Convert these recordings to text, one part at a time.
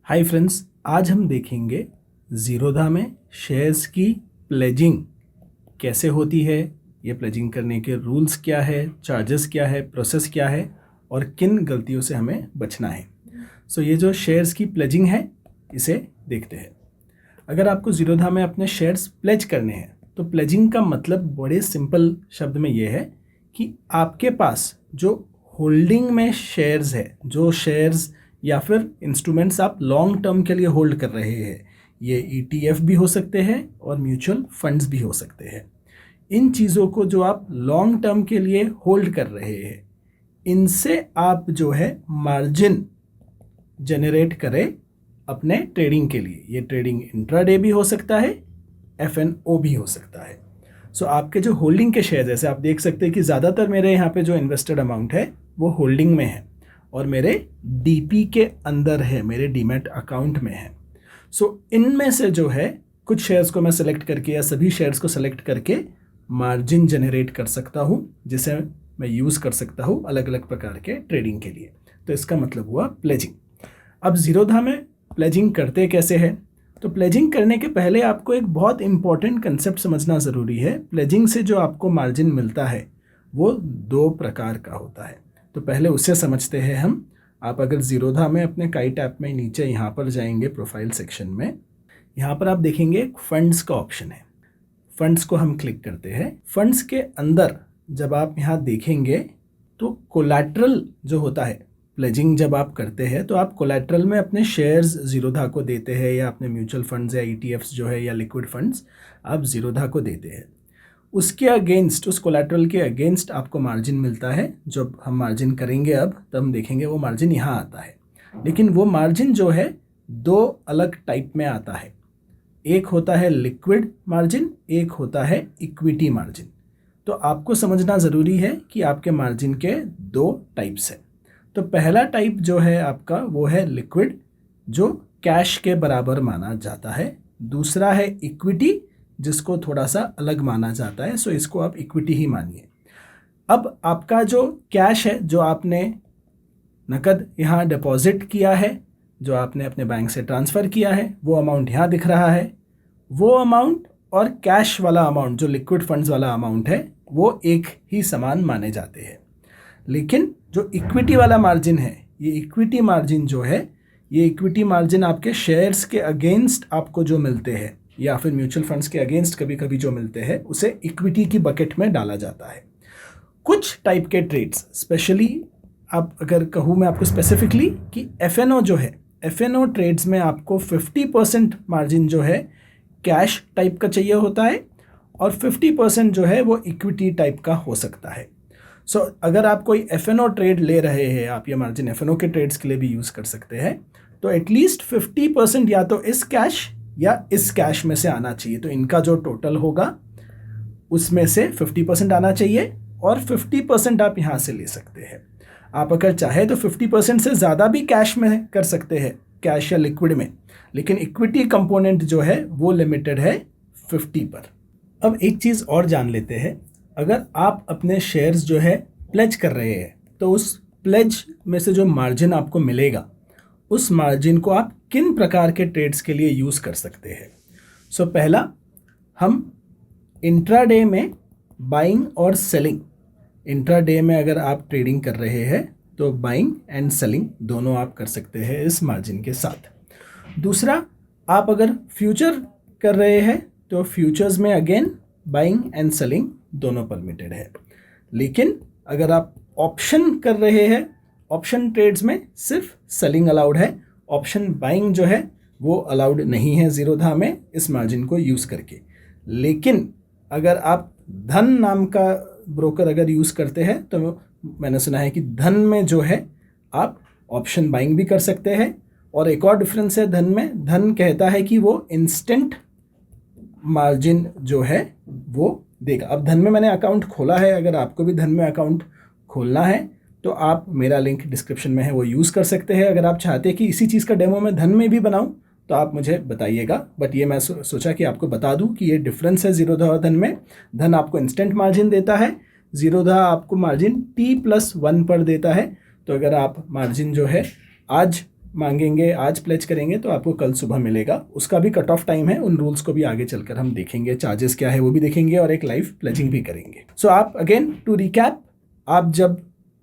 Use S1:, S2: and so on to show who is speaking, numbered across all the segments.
S1: Hi friends, आज हम देखेंगे ज़ीरोधा में शेयर्स की प्लेजिंग कैसे होती है, ये प्लेजिंग करने के रूल्स क्या है, चार्जेस क्या है, प्रोसेस क्या है और किन गलतियों से हमें बचना है। ये जो शेयर्स की प्लेजिंग है इसे देखते हैं। अगर आपको ज़ीरोधा में अपने शेयर्स प्लेज करने हैं तो प्लेजिंग का मतलब बड़े सिंपल शब्द में ये है कि आपके पास जो होल्डिंग में शेयर्स है, जो शेयर्स या फिर इंस्ट्रूमेंट्स आप लॉन्ग टर्म के लिए होल्ड कर रहे हैं, ये ETF भी हो सकते हैं और म्यूचुअल फंड्स भी हो सकते हैं। इन चीज़ों को जो आप लॉन्ग टर्म के लिए होल्ड कर रहे हैं, इनसे आप जो है मार्जिन जनरेट करें अपने ट्रेडिंग के लिए। ये ट्रेडिंग इंट्राडे भी हो सकता है, F&O भी हो सकता है। आपके जो होल्डिंग के शेयर, जैसे आप देख सकते हैं कि ज़्यादातर मेरे यहाँ पे जो इन्वेस्टेड अमाउंट है वो होल्डिंग में है और मेरे DP के अंदर है, मेरे डीमैट अकाउंट में है। इनमें से जो है कुछ शेयर्स को मैं सेलेक्ट करके या सभी शेयर्स को सेलेक्ट करके मार्जिन जनरेट कर सकता हूँ, जिसे मैं यूज़ कर सकता हूँ अलग अलग प्रकार के ट्रेडिंग के लिए। तो इसका मतलब हुआ प्लेजिंग। अब ज़ीरोधा में प्लेजिंग करते कैसे हैं? तो प्लेजिंग करने के पहले आपको एक बहुत इंपॉर्टेंट कंसेप्ट समझना ज़रूरी है। प्लेजिंग से जो आपको मार्जिन मिलता है वो दो प्रकार का होता है। तो पहले उसे समझते हैं हम। आप अगर ज़ीरोधा में अपने काइट ऐप में नीचे यहाँ पर जाएंगे प्रोफाइल सेक्शन में, यहाँ पर आप देखेंगे फंड्स का ऑप्शन है। फंड्स को हम क्लिक करते हैं। फंड्स के अंदर जब आप यहाँ देखेंगे तो कोलैटरल जो होता है, प्लेजिंग जब आप करते हैं तो आप कोलैटरल में अपने शेयर्स ज़ीरोधा को देते हैं या अपने म्यूचुअल फंड्स या ETFs जो है या लिक्विड फंड्स आप ज़ीरोधा को देते हैं। उसके अगेंस्ट, उस कोलैटरल के अगेंस्ट आपको मार्जिन मिलता है। जब हम मार्जिन करेंगे अब तब हम देखेंगे वो मार्जिन यहाँ आता है। लेकिन वो मार्जिन जो है दो अलग टाइप में आता है। एक होता है लिक्विड मार्जिन, एक होता है इक्विटी मार्जिन। तो आपको समझना ज़रूरी है कि आपके मार्जिन के दो टाइप्स हैं। तो पहला टाइप जो है आपका वो है लिक्विड, जो कैश के बराबर माना जाता है। दूसरा है इक्विटी, जिसको थोड़ा सा अलग माना जाता है। इसको आप इक्विटी ही मानिए। अब आपका जो कैश है, जो आपने नकद यहाँ डिपॉजिट किया है, जो आपने अपने बैंक से ट्रांसफ़र किया है, वो अमाउंट यहाँ दिख रहा है। वो अमाउंट और कैश वाला अमाउंट, जो लिक्विड फंड्स वाला अमाउंट है, वो एक ही समान माने जाते हैं। लेकिन जो इक्विटी वाला मार्जिन है, ये इक्विटी मार्जिन जो है, ये इक्विटी मार्जिन आपके शेयर्स के अगेंस्ट आपको जो मिलते हैं या फिर म्यूचुअल फंड्स के अगेंस्ट कभी कभी जो मिलते हैं, उसे इक्विटी की बकेट में डाला जाता है। कुछ टाइप के ट्रेड्स, स्पेशली आप अगर कहूँ मैं आपको स्पेसिफिकली कि F&O जो है, F&O ट्रेड्स में आपको 50% मार्जिन जो है कैश टाइप का चाहिए होता है और 50% जो है वो इक्विटी टाइप का हो सकता है। अगर आप कोई F&O ट्रेड ले रहे हैं, आप ये मार्जिन F&O के ट्रेड्स के लिए भी यूज़ कर सकते हैं, तो एटलीस्ट 50% या तो इस कैश या इस कैश में से आना चाहिए। तो इनका जो टोटल होगा उसमें से 50% आना चाहिए और 50% आप यहाँ से ले सकते हैं। आप अगर चाहे तो 50% से ज़्यादा भी कैश में कर सकते हैं, कैश या लिक्विड में, लेकिन इक्विटी कंपोनेंट जो है वो लिमिटेड है 50 पर। अब एक चीज़ और जान लेते हैं। अगर आप अपने शेयर्स जो है प्लेज कर रहे हैं तो उस प्लेज में से जो मार्जिन आपको मिलेगा, उस मार्जिन को आप किन प्रकार के ट्रेड्स के लिए यूज़ कर सकते हैं। पहला, हम इंट्राडे में बाइंग और सेलिंग, इंट्राडे में अगर आप ट्रेडिंग कर रहे हैं तो बाइंग एंड सेलिंग दोनों आप कर सकते हैं इस मार्जिन के साथ। दूसरा, आप अगर फ्यूचर कर रहे हैं तो फ्यूचर्स में अगेन बाइंग एंड सेलिंग दोनों परमिटेड है। लेकिन अगर आप ऑप्शन कर रहे हैं, ऑप्शन ट्रेड्स में सिर्फ सेलिंग अलाउड है, ऑप्शन बाइंग जो है वो अलाउड नहीं है ज़ीरोधा में इस मार्जिन को यूज़ करके। लेकिन अगर आप धन नाम का ब्रोकर अगर यूज़ करते हैं तो मैंने सुना है कि धन में जो है आप ऑप्शन बाइंग भी कर सकते हैं। और एक और डिफरेंस है धन में, धन कहता है कि वो इंस्टेंट मार्जिन जो है वो देगा। अब धन में मैंने अकाउंट खोला है, अगर आपको भी धन में अकाउंट खोलना है तो आप, मेरा लिंक डिस्क्रिप्शन में है, वो यूज़ कर सकते हैं। अगर आप चाहते हैं कि इसी चीज़ का डेमो मैं धन में भी बनाऊं तो आप मुझे बताइएगा, बट ये मैं सोचा कि आपको बता दूं कि ये डिफरेंस है ज़ीरोधा और धन में। धन आपको इंस्टेंट मार्जिन देता है, ज़ीरोधा आपको मार्जिन T+1 पर देता है। तो अगर आप मार्जिन जो है आज मांगेंगे, आज प्लेज करेंगे तो आपको कल सुबह मिलेगा। उसका भी कट ऑफ टाइम है, उन रूल्स को भी आगे चलकर हम देखेंगे, चार्जेस क्या है वो भी देखेंगे और एक लाइव प्लेजिंग भी करेंगे। सो आप अगेन टू रिकैप, आप जब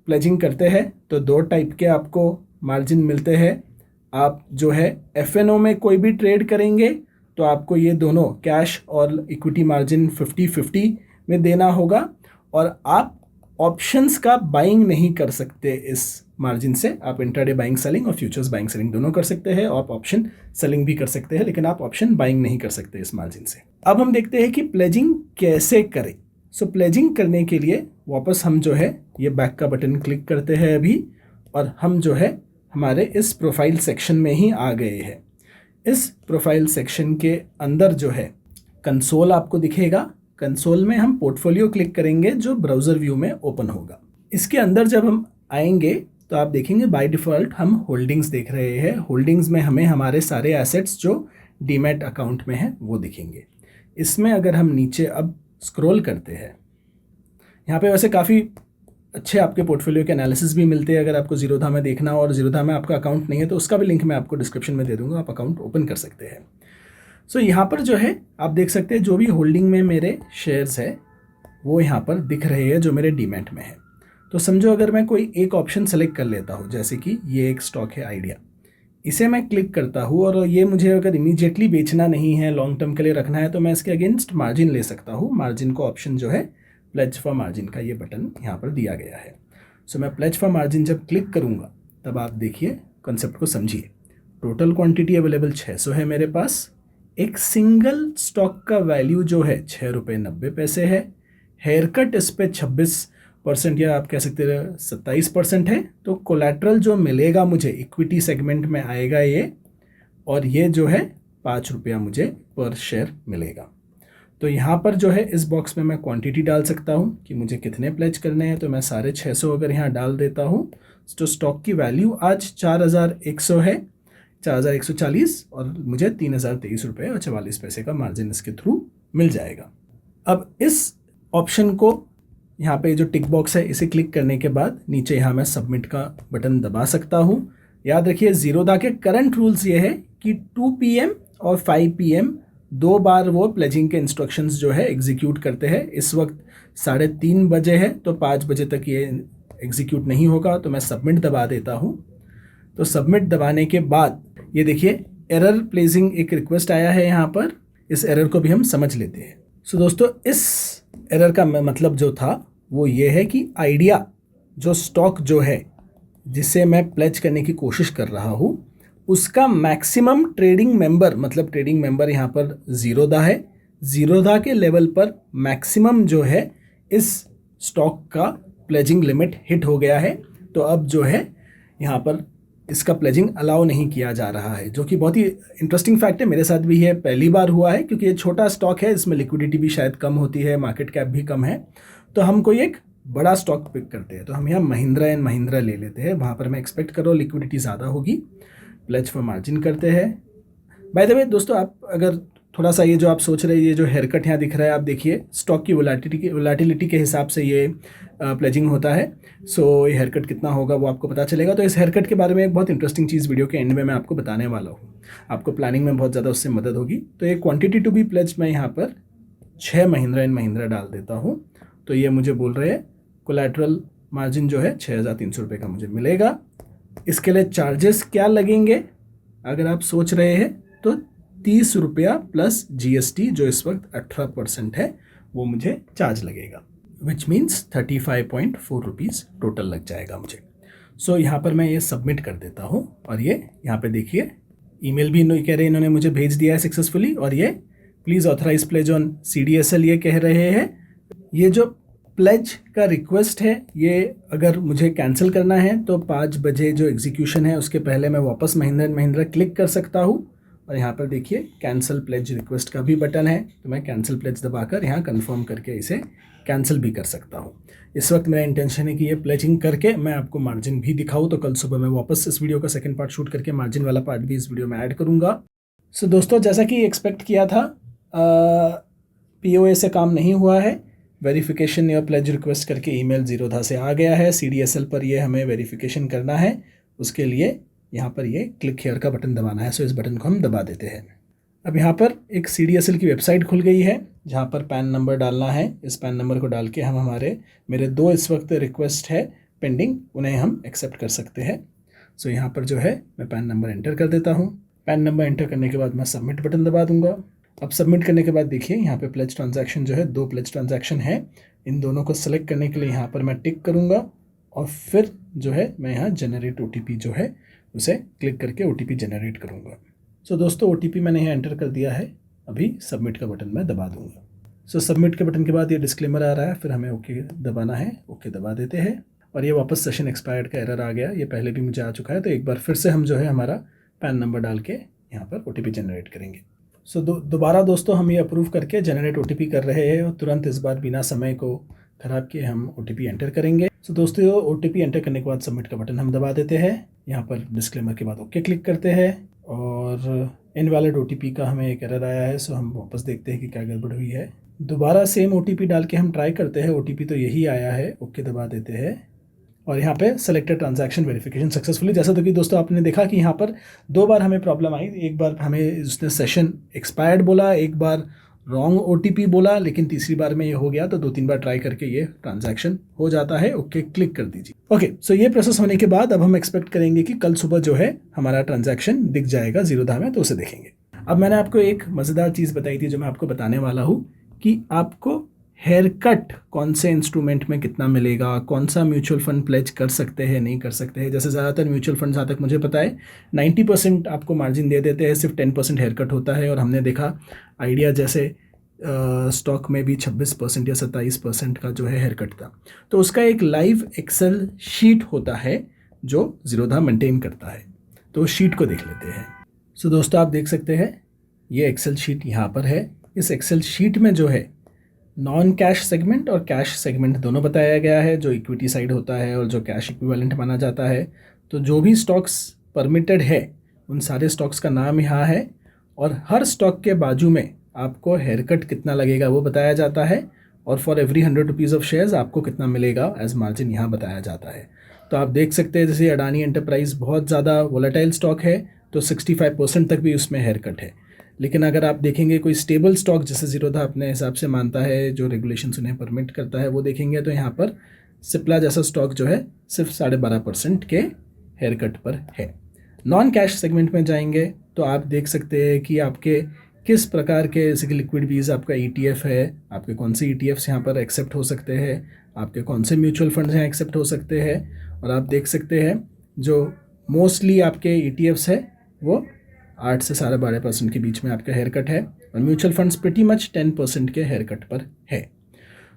S1: प्लेजिंग करते हैं तो 2 टाइप के आपको मार्जिन मिलते हैं। आप जो है FNO में कोई भी ट्रेड करेंगे तो आपको ये दोनों कैश और इक्विटी मार्जिन 50-50 में देना होगा, और आप ऑप्शंस का बाइंग नहीं कर सकते इस मार्जिन से। आप इंट्राडे बाइंग सेलिंग और फ्यूचर्स बाइंग सेलिंग दोनों कर सकते हैं, आप ऑप्शन सेलिंग भी कर सकते हैं, लेकिन आप ऑप्शन बाइंग नहीं कर सकते इस मार्जिन से। अब हम देखते हैं कि प्लेजिंग कैसे करें। सो प्लेजिंग करने के लिए वापस हम जो है ये बैक का बटन क्लिक करते हैं अभी, और हम जो है हमारे इस प्रोफाइल सेक्शन में ही आ गए हैं। इस प्रोफाइल सेक्शन के अंदर जो है कंसोल आपको दिखेगा। कंसोल में हम पोर्टफोलियो क्लिक करेंगे जो ब्राउज़र व्यू में ओपन होगा। इसके अंदर जब हम आएंगे तो आप देखेंगे बाय डिफ़ॉल्ट हम होल्डिंग्स देख रहे हैं। होल्डिंग्स में हमें हमारे सारे एसेट्स जो डीमैट अकाउंट में हैं वो दिखेंगे। इसमें अगर हम नीचे अब स्क्रॉल करते हैं, यहाँ पे वैसे काफ़ी अच्छे आपके पोर्टफोलियो के एनालिसिस भी मिलते हैं। अगर आपको ज़ीरोधा में देखना हो और ज़ीरोधा में आपका अकाउंट नहीं है तो उसका भी लिंक मैं आपको डिस्क्रिप्शन में दे दूँगा, आप अकाउंट ओपन कर सकते हैं। सो यहाँ पर जो है आप देख सकते हैं जो भी होल्डिंग में मेरे शेयर्स है वो यहाँ पर दिख रहे हैं जो मेरे डीमैट में है। तो समझो अगर मैं कोई एक ऑप्शन सेलेक्ट कर लेता हूँ, जैसे कि ये एक स्टॉक है आइडिया, इसे मैं क्लिक करता हूँ और ये मुझे अगर इमीडिएटली बेचना नहीं है, लॉन्ग टर्म के लिए रखना है, तो मैं इसके अगेंस्ट मार्जिन ले सकता हूँ। मार्जिन को ऑप्शन जो है प्लेज फॉर मार्जिन का ये बटन यहाँ पर दिया गया है। सो मैं प्लेज फॉर मार्जिन जब क्लिक करूँगा तब आप देखिए कॉन्सेप्ट को समझिए। टोटल क्वांटिटी अवेलेबल 600 है मेरे पास। एक सिंगल स्टॉक का वैल्यू जो है 6.90 है। हेयर कट इस पर 26% या आप कह सकते हैं 27% है। तो कोलैटरल जो मिलेगा मुझे इक्विटी सेगमेंट में आएगा ये, और ये जो है 5 रुपया मुझे पर शेयर मिलेगा। तो यहाँ पर जो है इस बॉक्स में मैं क्वांटिटी डाल सकता हूँ कि मुझे कितने प्लेज करने हैं। तो मैं सारे 600 अगर यहाँ डाल देता हूँ तो स्टॉक की वैल्यू आज 4100 है, 4140, और मुझे 3023 रुपये और 44 पैसे का मार्जिन इसके थ्रू मिल जाएगा। अब इस ऑप्शन को यहाँ पे जो टिक बॉक्स है इसे क्लिक करने के बाद नीचे यहाँ मैं सबमिट का बटन दबा सकता हूँ। याद रखिए ज़ीरोधा के करंट रूल्स ये है कि 2 PM और 5 PM 2 बार वो प्लेजिंग के इंस्ट्रक्शंस जो है एग्जीक्यूट करते हैं। इस वक्त 3:30 बजे है तो 5 बजे तक ये एग्जीक्यूट नहीं होगा। तो मैं सबमिट दबा देता हूँ। तो सबमिट दबाने के बाद ये देखिए एरर प्लेजिंग एक रिक्वेस्ट आया है यहाँ पर, इस एरर को भी हम समझ लेते हैं। सो दोस्तों इस एरर का मतलब जो था वो ये है कि आइडिया जो स्टॉक जो है जिसे मैं प्लेज करने की कोशिश कर रहा हूँ उसका मैक्सिमम ट्रेडिंग मेंबर, मतलब ट्रेडिंग मेंबर यहाँ पर ज़ीरोधा है, ज़ीरोधा के लेवल पर मैक्सिमम जो है इस स्टॉक का प्लेजिंग लिमिट हिट हो गया है। तो अब जो है यहाँ पर इसका प्लेजिंग अलाउ नहीं किया जा रहा है, जो कि बहुत ही इंटरेस्टिंग फैक्ट है। मेरे साथ भी है, पहली बार हुआ है, क्योंकि ये छोटा स्टॉक है, इसमें लिक्विडिटी भी शायद कम होती है, मार्केट कैप भी कम है। तो हम कोई एक बड़ा स्टॉक पिक करते हैं, तो हम यहाँ महिंद्रा एंड महिंद्रा ले लेते हैं। वहाँ पर मैं एक्सपेक्ट करो लिक्विडिटी ज़्यादा होगी। प्लेज फॉर मार्जिन करते हैं। बाय द वे दोस्तों, आप अगर थोड़ा सा ये जो आप सोच रहे हैं, ये जो हेयर कट यहाँ दिख रहा है, आप देखिए स्टॉक की वोलेटिलिटी के हिसाब से ये प्लेजिंग होता है। सो ये हेयर कट कितना होगा वो आपको पता चलेगा। तो इस हेयर कट के बारे में एक बहुत इंटरेस्टिंग चीज़ वीडियो के एंड में मैं आपको बताने वाला हूँ, आपको प्लानिंग में बहुत ज़्यादा उससे मदद होगी। तो ये क्वांटिटी टू बी प्लेज मैं यहाँ पर 6 महिंद्रा एंड महिंद्रा डाल देता हूँ। तो ये मुझे बोल रहे हैं कोलैटरल मार्जिन जो है 6300 रुपये का मुझे मिलेगा। इसके लिए चार्जेस क्या लगेंगे अगर आप सोच रहे हैं, तो 30 रुपया प्लस GST जो इस वक्त 18% है वो मुझे चार्ज लगेगा, विच मीन्स 35.4 रुपीज़ टोटल लग जाएगा मुझे। सो यहाँ पर मैं ये सबमिट कर देता हूँ, और ये यहाँ पे देखिए ईमेल भी कह रहे हैं इन्होंने मुझे भेज दिया है सक्सेसफुली, और ये please authorise pledge on CDSL ये कह रहे हैं। ये जो प्लेज का रिक्वेस्ट है ये अगर मुझे कैंसिल करना है तो 5 बजे जो एग्जीक्यूशन है उसके पहले मैं वापस महिंद्रा एंड महिंद्रा क्लिक कर सकता हूँ, और यहाँ पर देखिए कैंसिल प्लेज रिक्वेस्ट का भी बटन है। तो मैं कैंसिल प्लेज दबाकर यहाँ कंफर्म करके इसे कैंसिल भी कर सकता हूँ। इस वक्त मेरा इंटेंशन है कि ये प्लेजिंग करके मैं आपको मार्जिन भी दिखाऊँ। तो कल सुबह मैं वापस इस वीडियो का सेकंड पार्ट शूट करके मार्जिन वाला पार्ट भी इस वीडियो में ऐड करूँगा। सो दोस्तों जैसा कि एक्सपेक्ट किया था, POA से काम नहीं हुआ है। वेरिफिकेशन या प्लेज रिक्वेस्ट करके ईमेल ज़ीरोधा से आ गया है। CDSL पर ये हमें वेरिफिकेशन करना है, उसके लिए यहाँ पर ये क्लिक हेयर का बटन दबाना है। सो इस बटन को हम दबा देते हैं। अब यहाँ पर एक CDSL की वेबसाइट खुल गई है जहाँ पर पैन नंबर डालना है। इस पैन नंबर को डाल के हम मेरे 2 इस वक्त रिक्वेस्ट है पेंडिंग, उन्हें हम एक्सेप्ट कर सकते हैं। सो यहाँ पर जो है मैं पैन नंबर एंटर कर देता हूँ। पैन नंबर एंटर करने के बाद मैं सबमिट बटन दबा दूंगा। अब सबमिट करने के बाद देखिए यहाँ पे प्लेज ट्रांजैक्शन जो है 2 प्लेज ट्रांजैक्शन है। इन दोनों को सेलेक्ट करने के लिए यहाँ पर मैं टिक करूँगा और फिर जो है मैं यहाँ जनरेट OTP जो है उसे क्लिक करके OTP जनरेट करूँगा। सो दोस्तों OTP मैंने यहाँ एंटर कर दिया है। अभी सबमिट का बटन मैं दबा दूँगा। सो सबमिट के बटन के बाद ये डिस्क्लेमर आ रहा है, फिर हमें ओके दबाना है। ओके दबा देते हैं और ये वापस सेशन एक्सपायर्ड का एरर आ गया। ये पहले भी मुझे आ चुका है, तो एक बार फिर से हम जो है हमारा पैन नंबर डाल के यहाँ पर OTP जनरेट करेंगे। सो दोबारा दोस्तों हम ये अप्रूव करके जनरेट OTP कर रहे हैं और तुरंत इस बार बिना समय को ख़राब किए हम OTP एंटर करेंगे। सो दोस्तों OTP एंटर करने के बाद सबमिट का बटन हम दबा देते हैं। यहाँ पर डिस्क्लेमर के बाद ओके क्लिक करते हैं और इनवैलिड OTP का हमें एक एरर आया है। सो हम वापस देखते हैं कि क्या गड़बड़ हुई है। दोबारा सेम OTP डाल के हम ट्राई करते हैं। OTP तो यही आया है। ओके दबा देते हैं और यहाँ पे सेलेक्टेड ट्रांजैक्शन वेरिफिकेशन सक्सेसफुली। जैसा तो कि दोस्तों आपने देखा कि यहाँ पर 2 बार हमें प्रॉब्लम आई। एक बार हमें उसने सेशन एक्सपायर्ड बोला, एक बार रॉन्ग OTP बोला, लेकिन तीसरी बार में ये हो गया। तो 2-3 बार ट्राई करके ये ट्रांजैक्शन हो जाता है। ओके क्लिक कर दीजिए। ओके सो ये प्रोसेस होने के बाद अब हम एक्सपेक्ट करेंगे कि कल सुबह जो है हमारा ट्रांजैक्शन दिख जाएगा ज़ीरोधा में, तो उसे देखेंगे। अब मैंने आपको एक मज़ेदार चीज़ बताई थी जो मैं आपको बताने वाला हूँ कि आपको हेयर कट कौन से इंस्ट्रूमेंट में कितना मिलेगा, कौन सा म्यूचुअल फंड प्लेज कर सकते हैं नहीं कर सकते हैं। जैसे ज़्यादातर म्यूचुअल फंड जहाँ तक मुझे पता है 90% आपको मार्जिन दे देते हैं, सिर्फ 10% हेयर कट होता है। और हमने देखा आइडिया जैसे स्टॉक में भी 26% या 27% का जो है हेयर कट था। तो उसका एक लाइव एक्सेल शीट होता है जो ज़ीरोधा मेंटेन करता है। तो उस शीट को देख लेते हैं। सो दोस्तों आप देख सकते हैं ये एक्सेल शीट यहाँ पर है। इस एक्सेल शीट में जो है नॉन कैश सेगमेंट और कैश सेगमेंट दोनों बताया गया है, जो इक्विटी साइड होता है और जो कैश इक्विवेलेंट माना जाता है। तो जो भी स्टॉक्स परमिटेड है उन सारे स्टॉक्स का नाम यहाँ है और हर स्टॉक के बाजू में आपको हेयर कट कितना लगेगा वो बताया जाता है और for every 100 rupees of shares आपको कितना मिलेगा एज मार्जिन यहाँ बताया जाता है। तो आप देख सकते हैं जैसे अडानी एंटरप्राइज बहुत ज़्यादा वोलेटाइल स्टॉक है तो 65% तक भी उसमें हेयर कट है। लेकिन अगर आप देखेंगे कोई स्टेबल स्टॉक जैसे ज़ीरोधा अपने हिसाब से मानता है, जो रेगुलेशंस उन्हें परमिट करता है, वो देखेंगे तो यहाँ पर सिप्ला जैसा स्टॉक जो है सिर्फ 12.5% के हेयर कट पर है। नॉन कैश सेगमेंट में जाएंगे तो आप देख सकते हैं कि आपके किस प्रकार के जैसे कि लिक्विड बीज आपका ETF है, आपके कौन से ETFs यहाँ पर एक्सेप्ट हो सकते हैं, आपके कौन से म्यूचुअल फंड्स यहाँ एक्सेप्ट हो सकते हैं। और आप देख सकते हैं जो मोस्टली आपके ETFs है वो 8 से 12.5% के बीच में आपका हेयर कट है और म्यूचुअल फंड्स प्रीटी मच 10% के हेयर कट पर है।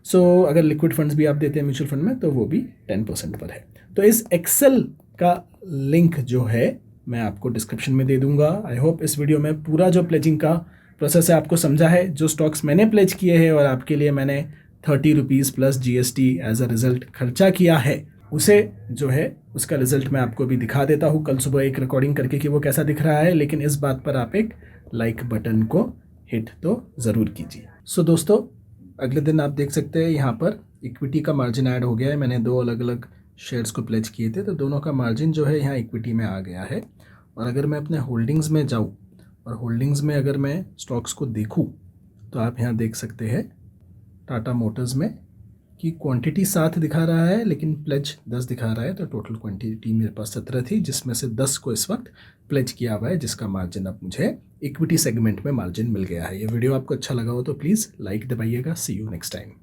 S1: सो अगर लिक्विड फंड्स भी आप देते हैं म्यूचुअल फंड में तो वो भी 10% पर है। तो इस एक्सेल का लिंक जो है मैं आपको डिस्क्रिप्शन में दे दूंगा। आई होप इस वीडियो में पूरा जो प्लेजिंग का प्रोसेस है आपको समझा है। जो स्टॉक्स मैंने प्लेज किए हैं और आपके लिए मैंने 30 rupees plus GST as a result खर्चा किया है, उसे जो है उसका रिज़ल्ट मैं आपको भी दिखा देता हूँ कल सुबह एक रिकॉर्डिंग करके कि वो कैसा दिख रहा है। लेकिन इस बात पर आप एक लाइक बटन को हिट तो ज़रूर कीजिए। सो दोस्तों अगले दिन आप देख सकते हैं यहाँ पर इक्विटी का मार्जिन ऐड हो गया है। मैंने 2 अलग अलग शेयर्स को प्लेज किए थे तो दोनों का मार्जिन जो है यहाँ इक्विटी में आ गया है। और अगर मैं अपने होल्डिंग्स में जाऊँ और होल्डिंग्स में अगर मैं स्टॉक्स को देखूँ तो आप यहाँ देख सकते हैं टाटा मोटर्स में कि क्वांटिटी 7 दिखा रहा है लेकिन प्लेज 10 दिखा रहा है। तो टोटल क्वांटिटी मेरे पास 17 थी जिसमें से 10 को इस वक्त प्लेज किया हुआ है, जिसका मार्जिन अब मुझे इक्विटी सेगमेंट में मार्जिन मिल गया है। ये वीडियो आपको अच्छा लगा हो तो प्लीज़ लाइक दबाइएगा। See you next time.